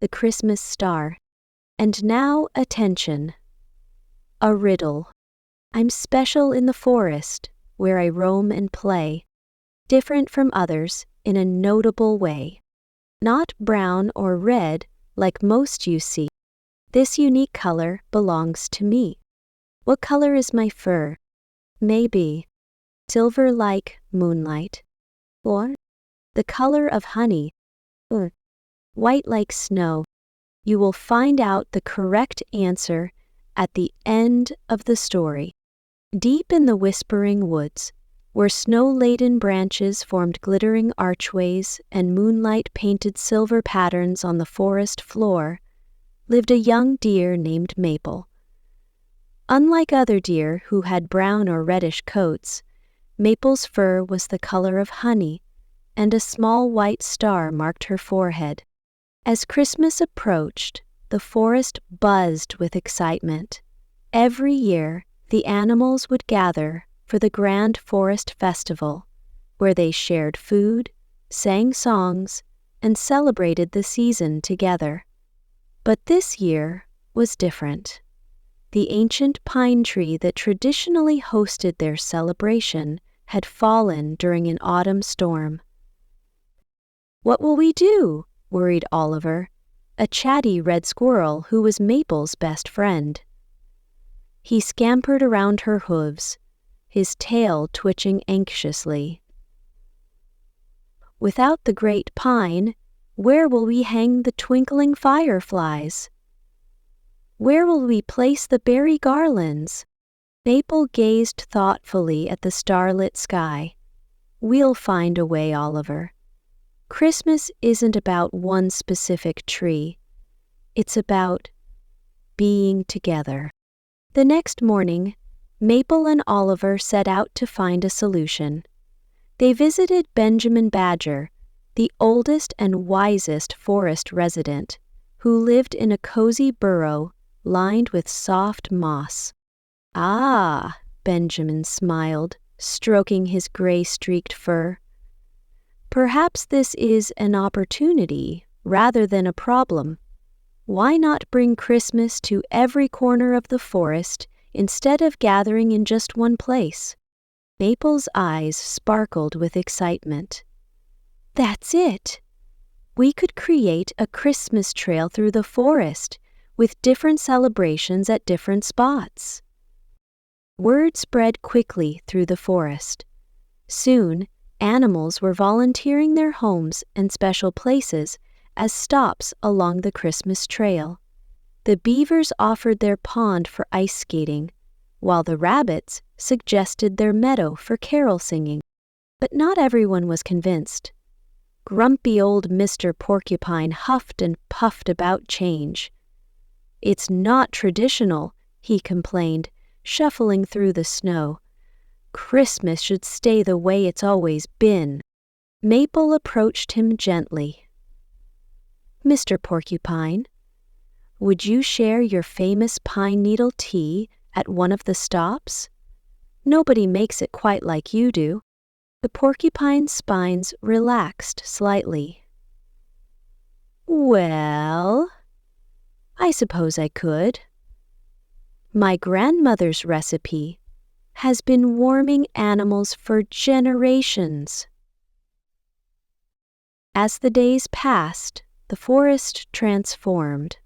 the Christmas star. And now, attention. A riddle. I'm special in the forest, where I roam and play, different from others in a notable way. Not brown or red like most you see. This unique color belongs to me. What color is my fur? Maybe silver like moonlight, or the color of honey, or white like snow. You will find out the correct answer at the end of the story. Deep in the whispering woods, where snow-laden branches formed glittering archways and moonlight painted silver patterns on the forest floor, lived a young deer named Maple. Unlike other deer who had brown or reddish coats, Maple's fur was the color of honey, and a small white star marked her forehead. As Christmas approached, the forest buzzed with excitement. Every year, the animals would gather for the grand forest festival, where they shared food, sang songs, and celebrated the season together. But this year was different. The ancient pine tree that traditionally hosted their celebration had fallen during an autumn storm. "What will we do?" worried Oliver, a chatty red squirrel who was Maple's best friend. He scampered around her hooves, his tail twitching anxiously. "Without the great pine, where will we hang the twinkling fireflies? Where will we place the berry garlands?" Maple gazed thoughtfully at the starlit sky. "We'll find a way, Oliver. Christmas isn't about one specific tree. It's about being together." The next morning, Maple and Oliver set out to find a solution. They visited Benjamin Badger, the oldest and wisest forest resident, who lived in a cozy burrow lined with soft moss. "Ah," Benjamin smiled, stroking his gray-streaked fur. "Perhaps this is an opportunity rather than a problem. Why not bring Christmas to every corner of the forest instead of gathering in just one place?" Maple's eyes sparkled with excitement. "That's it! We could create a Christmas trail through the forest with different celebrations at different spots." Word spread quickly through the forest. Soon, animals were volunteering their homes and special places as stops along the Christmas trail. The beavers offered their pond for ice skating, while the rabbits suggested their meadow for carol singing. But not everyone was convinced. Grumpy old Mr. Porcupine huffed and puffed about change. "It's not traditional," he complained, shuffling through the snow. "Christmas should stay the way it's always been." Maple approached him gently. "Mr. Porcupine, would you share your famous pine needle tea at one of the stops? Nobody makes it quite like you do." The porcupine's spines relaxed slightly. "Well, I suppose I could. My grandmother's recipe has been warming animals for generations." As the days passed, the forest transformed.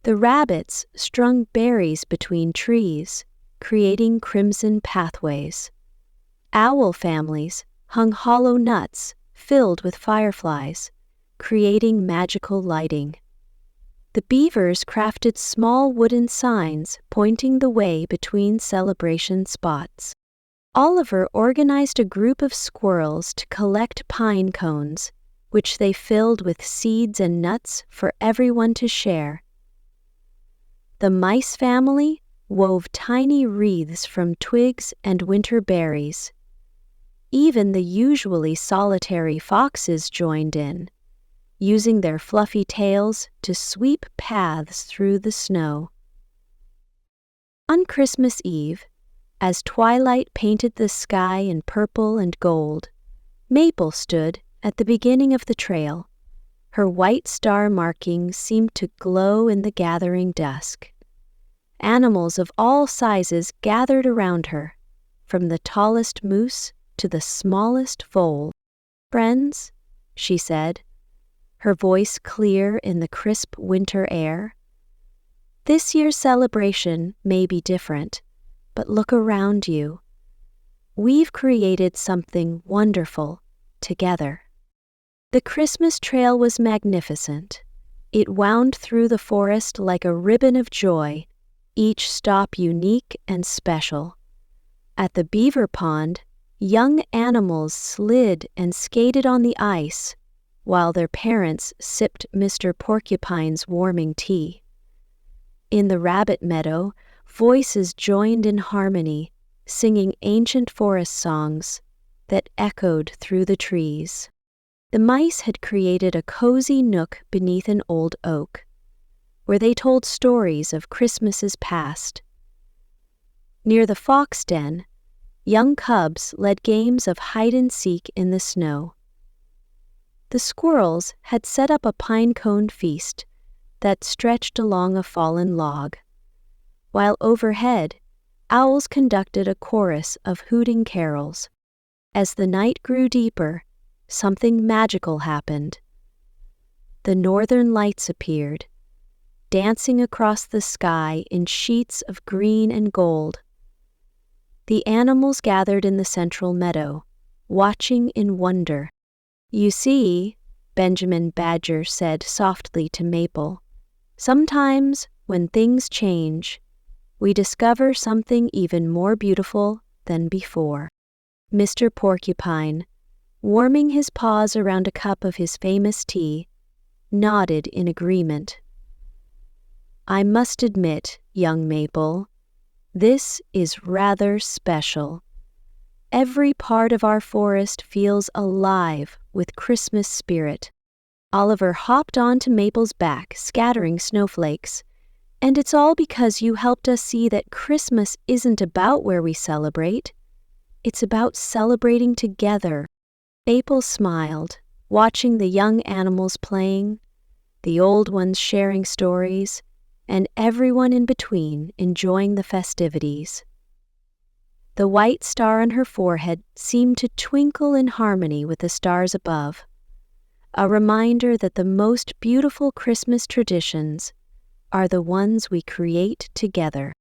The rabbits strung berries between trees, creating crimson pathways. Owl families hung hollow nuts filled with fireflies, creating magical lighting. The beavers crafted small wooden signs pointing the way between celebration spots. Oliver organized a group of squirrels to collect pine cones, which they filled with seeds and nuts for everyone to share. The mice family wove tiny wreaths from twigs and winter berries. Even the usually solitary foxes joined in, using their fluffy tails to sweep paths through the snow. On Christmas Eve, as twilight painted the sky in purple and gold, Maple stood at the beginning of the trail. Her white star markings seemed to glow in the gathering dusk. Animals of all sizes gathered around her, from the tallest moose to the smallest foal. "Friends," she said, her voice clear in the crisp winter air, "this year's celebration may be different, but look around you. We've created something wonderful together." The Christmas trail was magnificent. It wound through the forest like a ribbon of joy, each stop unique and special. At the beaver pond, young animals slid and skated on the ice, while their parents sipped Mr. Porcupine's warming tea. In the rabbit meadow, voices joined in harmony, singing ancient forest songs that echoed through the trees. The mice had created a cozy nook beneath an old oak, where they told stories of Christmases past. Near the fox den, young cubs led games of hide-and-seek in the snow. The squirrels had set up a pine-cone feast that stretched along a fallen log, while overhead, owls conducted a chorus of hooting carols. As the night grew deeper, something magical happened. The northern lights appeared, dancing across the sky in sheets of green and gold. The animals gathered in the central meadow, watching in wonder. "You see," Benjamin Badger said softly to Maple, "sometimes when things change, we discover something even more beautiful than before." Mr. Porcupine, warming his paws around a cup of his famous tea, nodded in agreement. "I must admit, young Maple, this is rather special. Every part of our forest feels alive with Christmas spirit." Oliver hopped onto Maple's back, scattering snowflakes. "And it's all because you helped us see that Christmas isn't about where we celebrate. It's about celebrating together." Maple smiled, watching the young animals playing, the old ones sharing stories, and everyone in between enjoying the festivities. The white star on her forehead seemed to twinkle in harmony with the stars above, a reminder that the most beautiful Christmas traditions are the ones we create together.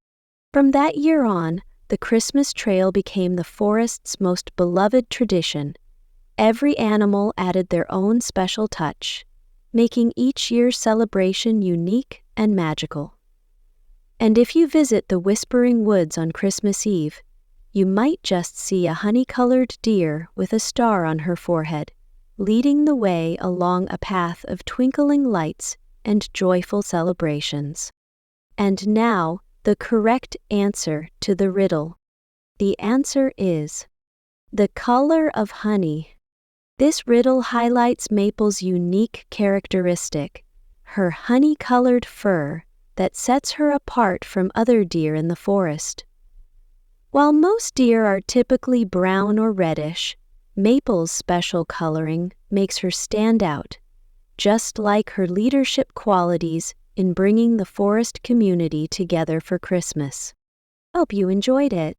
From that year on, the Christmas trail became the forest's most beloved tradition. Every animal added their own special touch, making each year's celebration unique and magical. And if you visit the Whispering Woods on Christmas Eve, you might just see a honey-colored deer with a star on her forehead, leading the way along a path of twinkling lights and joyful celebrations. And now, the correct answer to the riddle. The answer is the color of honey. This riddle highlights Maple's unique characteristic, her honey-colored fur that sets her apart from other deer in the forest. While most deer are typically brown or reddish, Maple's special coloring makes her stand out, just like her leadership qualities in bringing the forest community together for Christmas. Hope you enjoyed it.